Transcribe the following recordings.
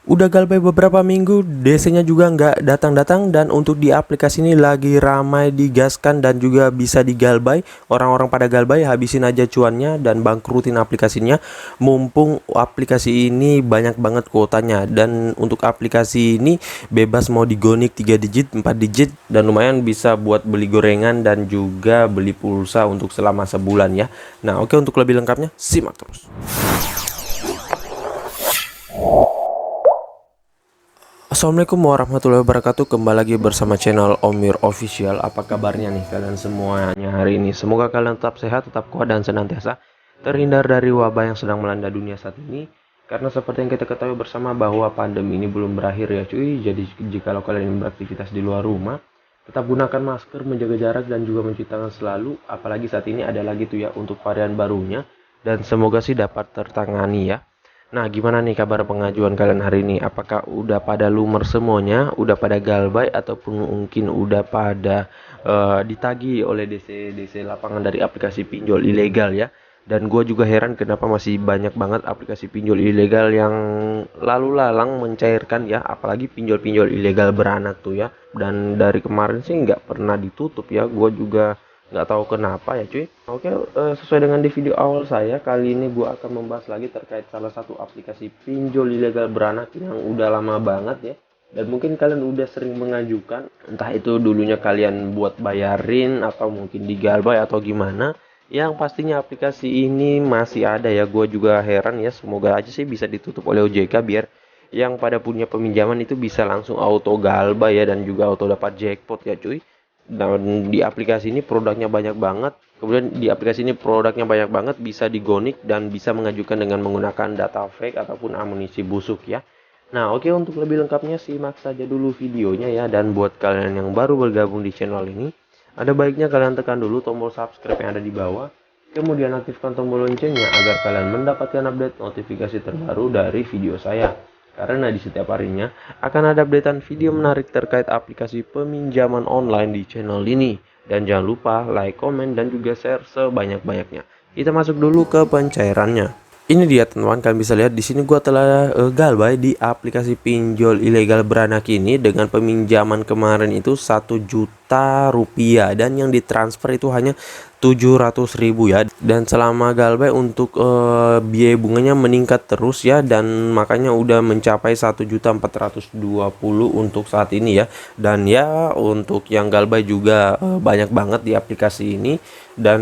Udah galbay beberapa minggu, DC-nya juga nggak datang-datang, dan untuk di aplikasi ini lagi ramai digaskan dan juga bisa digalbay. Orang-orang pada galbay, habisin aja cuannya dan bangkrutin aplikasinya. Mumpung aplikasi ini banyak banget kuotanya, dan untuk aplikasi ini bebas mau digonik 3 digit, 4 digit, dan lumayan bisa buat beli gorengan dan juga beli pulsa untuk selama sebulan ya. Nah, oke, untuk lebih lengkapnya simak terus. Assalamualaikum warahmatullahi wabarakatuh. Kembali lagi bersama channel Omir Official. Apa kabarnya nih kalian semuanya hari ini? Semoga kalian tetap sehat, tetap kuat, dan senantiasa terhindar dari wabah yang sedang melanda dunia saat ini. Karena seperti yang kita ketahui bersama bahwa pandemi ini belum berakhir ya cuy. Jadi jikalau kalian ingin beraktivitas di luar rumah, tetap gunakan masker, menjaga jarak, dan juga mencuci tangan selalu. Apalagi saat ini ada lagi tuh ya untuk varian barunya. Dan semoga sih dapat tertangani ya. Nah, gimana nih kabar pengajuan kalian hari ini? Apakah udah pada lumer semuanya, udah pada galbay, ataupun mungkin udah pada ditagih oleh DC lapangan dari aplikasi pinjol ilegal ya? Dan gue juga heran kenapa masih banyak banget aplikasi pinjol ilegal yang lalu lalang mencairkan ya, apalagi pinjol-pinjol ilegal beranak tuh ya. Dan dari kemarin sih nggak pernah ditutup ya, gue juga nggak tahu kenapa ya cuy. Oke, sesuai dengan di video awal saya, kali ini gue akan membahas lagi terkait salah satu aplikasi pinjol ilegal beranak yang udah lama banget ya, dan mungkin kalian udah sering mengajukan, entah itu dulunya kalian buat bayarin atau mungkin digalbay atau gimana. Yang pastinya aplikasi ini masih ada ya, gue juga heran ya. Semoga aja sih bisa ditutup oleh OJK biar yang pada punya peminjaman itu bisa langsung auto galbay ya, dan juga auto dapat jackpot ya cuy. Dan di aplikasi ini produknya banyak banget. Kemudian di aplikasi ini produknya banyak banget, bisa digonik dan bisa mengajukan dengan menggunakan data fake ataupun amunisi busuk ya. Nah, oke, untuk lebih lengkapnya simak saja dulu videonya ya. Dan buat kalian yang baru bergabung di channel ini, ada baiknya kalian tekan dulu tombol subscribe yang ada di bawah. Kemudian aktifkan tombol loncengnya agar kalian mendapatkan update notifikasi terbaru dari video saya. Karena di setiap harinya akan ada updatean video menarik terkait aplikasi peminjaman online di channel ini. Dan jangan lupa like, komen, dan juga share sebanyak-banyaknya. Kita masuk dulu ke pencairannya. Ini dia teman-teman, kalian bisa lihat di sini gua telah galbay di aplikasi pinjol ilegal beranak ini dengan peminjaman kemarin itu 1 juta rupiah, dan yang ditransfer itu hanya 700.000 ya. Dan selama galbay untuk biaya bunganya meningkat terus ya, dan makanya udah mencapai 1.420.000 untuk saat ini ya. Dan ya untuk yang galbay juga banyak banget di aplikasi ini. Dan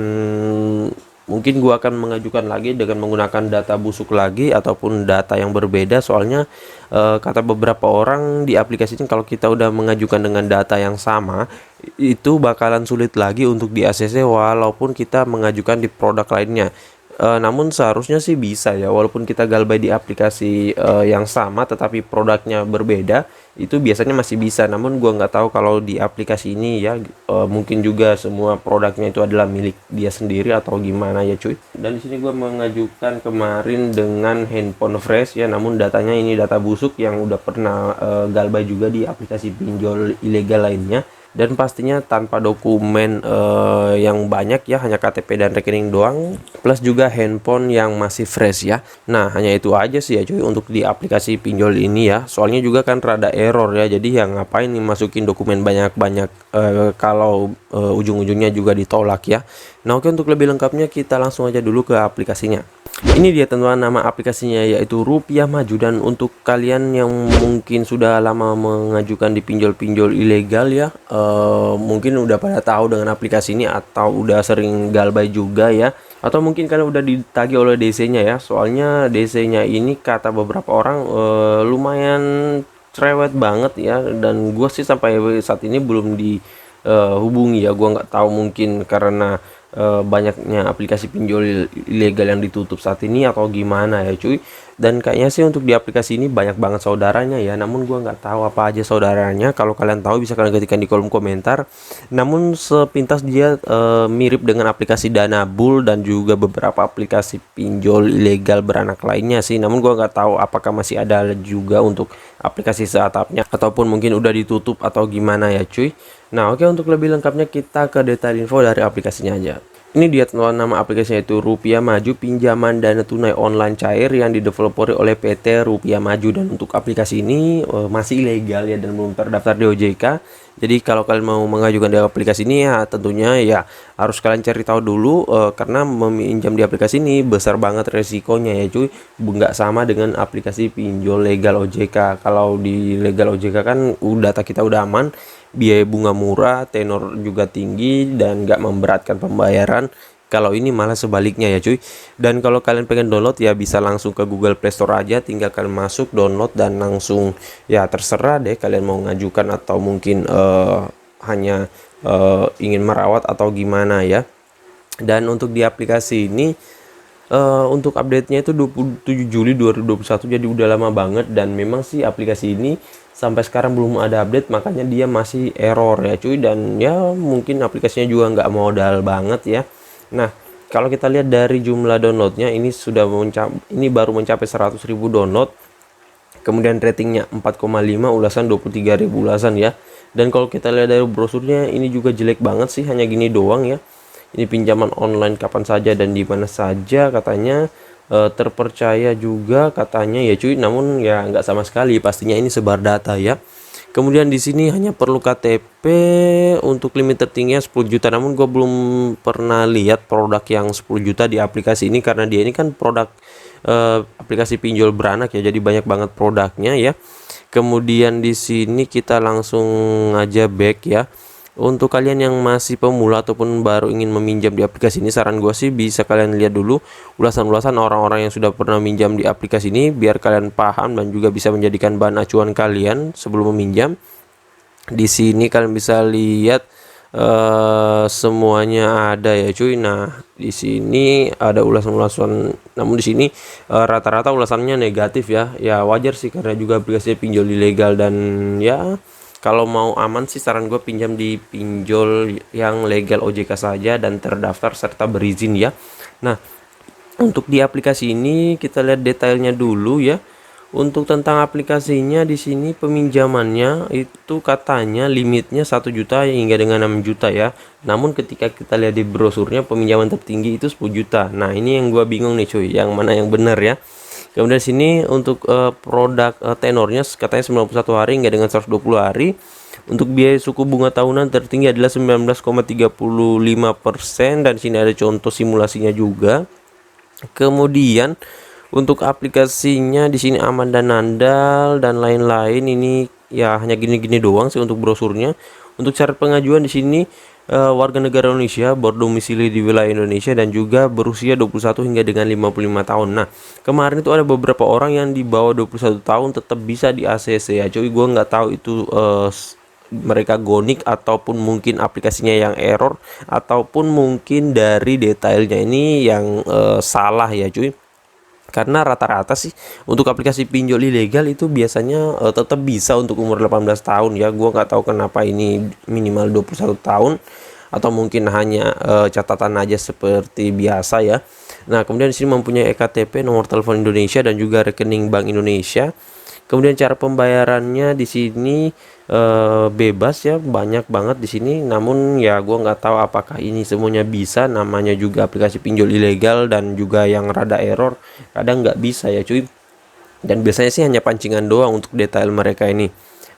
mungkin gua akan mengajukan lagi dengan menggunakan data busuk lagi ataupun data yang berbeda. Soalnya kata beberapa orang di aplikasi ini, kalau kita udah mengajukan dengan data yang sama, itu bakalan sulit lagi untuk di ACC walaupun kita mengajukan di produk lainnya. Namun seharusnya sih bisa ya, walaupun kita galbay di aplikasi yang sama tetapi produknya berbeda, itu biasanya masih bisa. Namun gua nggak tahu kalau di aplikasi ini ya, mungkin juga semua produknya itu adalah milik dia sendiri atau gimana ya cuy. Dan di sini gua mengajukan kemarin dengan handphone fresh ya, namun datanya ini data busuk yang udah pernah galbay juga di aplikasi pinjol ilegal lainnya. Dan pastinya tanpa dokumen yang banyak ya, hanya KTP dan rekening doang, plus juga handphone yang masih fresh ya. Nah, hanya itu aja sih ya cuy untuk di aplikasi pinjol ini ya. Soalnya juga kan rada error ya, jadi ya ngapain nih masukin dokumen banyak-banyak kalau ujung-ujungnya juga ditolak ya. Nah, oke, untuk lebih lengkapnya kita langsung aja dulu ke aplikasinya. Ini dia teman-teman, nama aplikasinya yaitu Rupiah Maju. Dan untuk kalian yang mungkin sudah lama mengajukan di pinjol-pinjol ilegal ya, mungkin udah pada tahu dengan aplikasi ini atau udah sering galbay juga ya, atau mungkin kalian udah ditagih oleh DC-nya ya. Soalnya DC-nya ini kata beberapa orang lumayan cerewet banget ya, dan gue sih sampai saat ini belum dihubungi ya. Gue nggak tahu, mungkin karena banyaknya aplikasi pinjol ilegal yang ditutup saat ini atau gimana ya cuy. Dan kayaknya sih untuk di aplikasi ini banyak banget saudaranya ya, namun gua nggak tahu apa aja saudaranya. Kalau kalian tahu bisa kalian ketikkan di kolom komentar. Namun sepintas dia mirip dengan aplikasi Danabul dan juga beberapa aplikasi pinjol ilegal beranak lainnya sih. Namun gua nggak tahu apakah masih ada juga untuk aplikasi seatapnya ataupun mungkin udah ditutup atau gimana ya cuy. Nah, oke, untuk lebih lengkapnya kita ke detail info dari aplikasinya aja. Ini dia teman, nama aplikasinya itu Rupiah Maju, pinjaman dana tunai online cair yang dideveloperi oleh PT Rupiah Maju. Dan untuk aplikasi ini masih ilegal ya dan belum terdaftar di OJK. Jadi kalau kalian mau mengajukan di aplikasi ini ya tentunya ya harus kalian cari tahu dulu, karena meminjam di aplikasi ini besar banget resikonya ya cuy. Nggak sama dengan aplikasi pinjol legal OJK. Kalau di legal OJK kan data kita udah aman, biaya bunga murah, tenor juga tinggi, dan nggak memberatkan pembayaran. Kalau ini malah sebaliknya ya cuy. Dan kalau kalian pengen download ya bisa langsung ke Google Play Store aja, tinggal kalian masuk download dan langsung ya terserah deh kalian mau ngajukan atau mungkin hanya ingin merawat atau gimana ya. Dan untuk di aplikasi ini untuk update-nya itu 27 Juli 2021, jadi udah lama banget. Dan memang sih aplikasi ini sampai sekarang belum ada update, makanya dia masih error ya cuy. Dan ya mungkin aplikasinya juga nggak modal banget ya. Nah, kalau kita lihat dari jumlah downloadnya, ini baru mencapai 100.000 download. Kemudian ratingnya 4,5, ulasan 23.000 ulasan ya. Dan kalau kita lihat dari brosurnya, ini juga jelek banget sih, hanya gini doang ya. Ini pinjaman online kapan saja dan di mana saja katanya, terpercaya juga katanya ya cuy. Namun ya nggak sama sekali, pastinya ini sebar data ya. Kemudian di sini hanya perlu KTP, untuk limit tertingginya 10 juta. Namun gue belum pernah lihat produk yang 10 juta di aplikasi ini, karena dia ini kan produk aplikasi pinjol beranak ya, jadi banyak banget produknya ya. Kemudian di sini kita langsung aja back ya. Untuk kalian yang masih pemula ataupun baru ingin meminjam di aplikasi ini, saran gue sih bisa kalian lihat dulu ulasan-ulasan orang-orang yang sudah pernah minjam di aplikasi ini, biar kalian paham dan juga bisa menjadikan bahan acuan kalian sebelum meminjam. Di sini kalian bisa lihat semuanya ada ya cuy. Nah, di sini ada ulasan-ulasan, namun di sini rata-rata ulasannya negatif ya. Ya wajar sih, karena juga aplikasinya pinjol ilegal. Dan ya kalau mau aman sih saran gue pinjam di pinjol yang legal OJK saja dan terdaftar serta berizin ya. Nah, untuk di aplikasi ini kita lihat detailnya dulu ya. Untuk tentang aplikasinya, di sini peminjamannya itu katanya limitnya 1 juta hingga dengan 6 juta ya. Namun ketika kita lihat di brosurnya, peminjaman tertinggi itu 10 juta. Nah, ini yang gua bingung nih cuy, yang mana yang benar ya. Kemudian sini untuk produk tenornya katanya 91 hari hingga dengan 120 hari. Untuk biaya suku bunga tahunan tertinggi adalah 19,35%, dan sini ada contoh simulasinya juga. Kemudian untuk aplikasinya di sini aman dan andal dan lain-lain. Ini ya hanya gini-gini doang sih untuk brosurnya. Untuk syarat pengajuan di sini warga negara Indonesia, berdomisili di wilayah Indonesia, dan juga berusia 21 hingga dengan 55 tahun. Nah, kemarin itu ada beberapa orang yang di bawah 21 tahun tetap bisa di ACC ya cuy. Gue nggak tahu itu mereka gonik ataupun mungkin aplikasinya yang error, ataupun mungkin dari detailnya ini yang salah ya cuy. Karena rata-rata sih untuk aplikasi pinjol ilegal itu biasanya tetap bisa untuk umur 18 tahun ya. Gua nggak tahu kenapa ini minimal 21 tahun, atau mungkin hanya catatan aja seperti biasa ya. Nah, kemudian di sini mempunyai ektp, nomor telepon Indonesia, dan juga rekening Bank Indonesia. Kemudian cara pembayarannya di sini bebas ya, banyak banget di sini. Namun ya gua nggak tahu apakah ini semuanya bisa, namanya juga aplikasi pinjol ilegal dan juga yang rada error, kadang nggak bisa ya cuy. Dan biasanya sih hanya pancingan doang untuk detail mereka ini.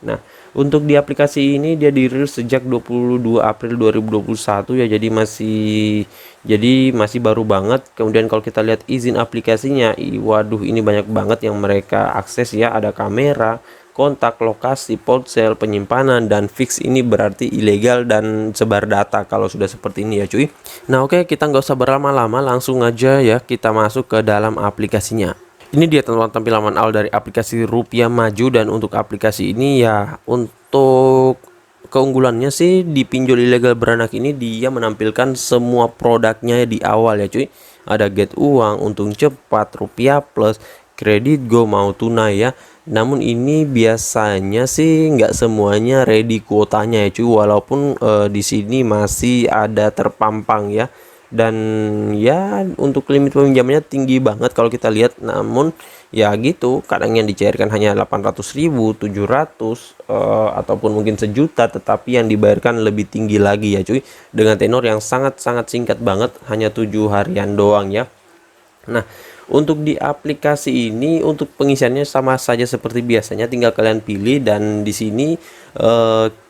Nah, untuk di aplikasi ini dia dirilis sejak 22 April 2021 ya, jadi masih baru banget. Kemudian kalau kita lihat izin aplikasinya, waduh ini banyak banget yang mereka akses ya. Ada kamera, kontak, lokasi, ponsel, penyimpanan, dan fix. Ini berarti ilegal dan sebar data kalau sudah seperti ini ya cuy. Nah oke, kita nggak usah berlama-lama, langsung aja ya kita masuk ke dalam aplikasinya. Ini dia teman-teman tampilan awal dari aplikasi Rupiah Maju. Dan untuk aplikasi ini ya, untuk keunggulannya sih di pinjol ilegal beranak ini dia menampilkan semua produknya di awal ya cuy. Ada get uang, untung cepat, Rupiah Plus, kredit go, mau tunai ya. Namun ini biasanya sih nggak semuanya ready kuotanya ya cuy, walaupun di sini masih ada terpampang ya. dan ya untuk limit peminjamannya tinggi banget kalau kita lihat. Namun ya gitu, kadang yang dicairkan hanya 800.000, 700, ataupun mungkin sejuta, tetapi yang dibayarkan lebih tinggi lagi ya cuy, dengan tenor yang sangat-sangat singkat banget, hanya 7 harian doang ya. Nah, untuk di aplikasi ini untuk pengisiannya sama saja seperti biasanya, tinggal kalian pilih. Dan di sini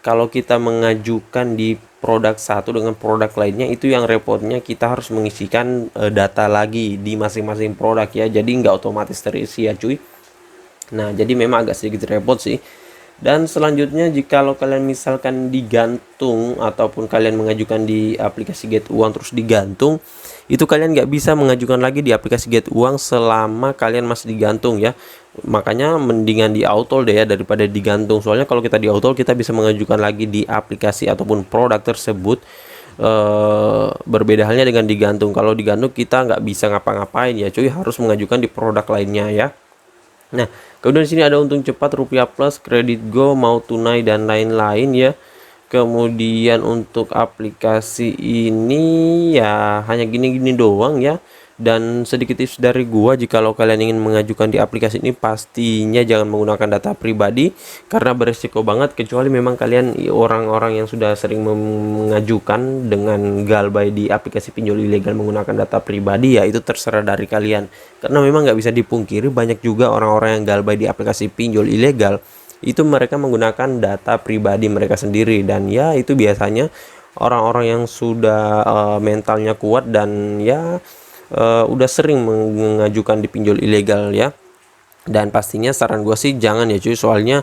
kalau kita mengajukan di produk satu dengan produk lainnya, itu yang repotnya kita harus mengisikan data lagi di masing-masing produk ya. Jadi nggak otomatis terisi ya cuy. Nah, jadi memang agak sedikit repot sih. Dan selanjutnya, jikalau kalian misalkan digantung ataupun kalian mengajukan di aplikasi Get Uang terus digantung, itu kalian nggak bisa mengajukan lagi di aplikasi Get Uang selama kalian masih digantung ya. Makanya mendingan di autol deh ya daripada digantung. Soalnya kalau kita di autol, kita bisa mengajukan lagi di aplikasi ataupun produk tersebut. Berbeda halnya dengan digantung. Kalau digantung kita nggak bisa ngapa-ngapain ya cuy, harus mengajukan di produk lainnya ya. Nah, kemudian di sini ada untung cepat, rupiah plus, kredit go, mau tunai dan lain-lain ya. Kemudian untuk aplikasi ini ya hanya gini-gini doang ya. Dan sedikit tips dari gua, jikalau kalian ingin mengajukan di aplikasi ini, pastinya jangan menggunakan data pribadi karena beresiko banget, kecuali memang kalian orang-orang yang sudah sering mengajukan dengan galbay di aplikasi pinjol ilegal menggunakan data pribadi, ya itu terserah dari kalian. Karena memang nggak bisa dipungkiri, banyak juga orang-orang yang galbay di aplikasi pinjol ilegal itu mereka menggunakan data pribadi mereka sendiri. Dan ya itu biasanya orang-orang yang sudah mentalnya kuat dan ya udah sering mengajukan di pinjol ilegal ya. Dan pastinya saran gue sih jangan ya cuy, soalnya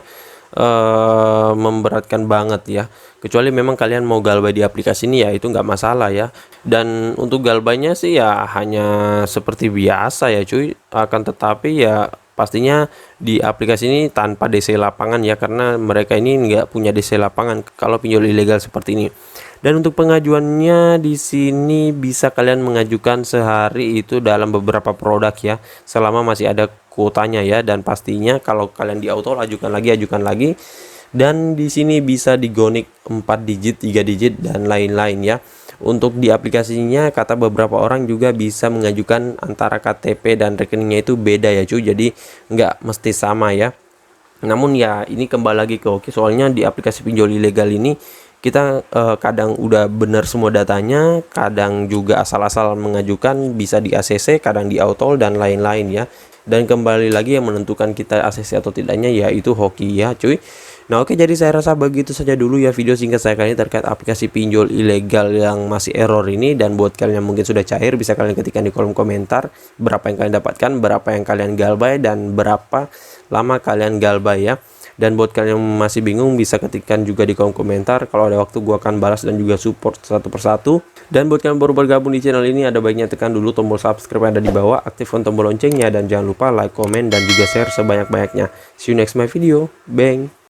memberatkan banget ya. Kecuali memang kalian mau galbay di aplikasi ini, ya itu nggak masalah ya. Dan untuk galbaynya sih ya hanya seperti biasa ya cuy, akan tetapi ya pastinya di aplikasi ini tanpa DC lapangan ya, karena mereka ini nggak punya DC lapangan kalau pinjol ilegal seperti ini. Dan untuk pengajuannya di sini bisa kalian mengajukan sehari itu dalam beberapa produk ya, selama masih ada kuotanya ya. Dan pastinya kalau kalian di auto ajukan lagi. Dan di sini bisa digonik 4 digit, 3 digit dan lain-lain ya. Untuk di aplikasinya kata beberapa orang juga bisa mengajukan antara KTP dan rekeningnya itu beda ya cuy, jadi nggak mesti sama ya. Namun ya ini kembali lagi ke oke, soalnya di aplikasi pinjol ilegal ini kita kadang udah benar semua datanya, kadang juga asal-asal mengajukan, bisa di ACC, kadang di autol dan lain-lain ya. Dan kembali lagi yang menentukan kita ACC atau tidaknya yaitu hoki ya cuy. Nah oke, jadi saya rasa begitu saja dulu ya video singkat saya kali ini terkait aplikasi pinjol ilegal yang masih error ini. Dan buat kalian yang mungkin sudah cair, bisa kalian ketikkan di kolom komentar berapa yang kalian dapatkan, berapa yang kalian galbay, dan berapa lama kalian galbay ya. Dan buat kalian yang masih bingung, bisa ketikkan juga di kolom komentar. Kalau ada waktu gua akan balas dan juga support satu persatu. Dan buat kalian baru bergabung di channel ini, ada baiknya tekan dulu tombol subscribe yang ada di bawah, aktifkan tombol loncengnya, dan jangan lupa like, komen, dan juga share sebanyak-banyaknya. See you next my video. Bang.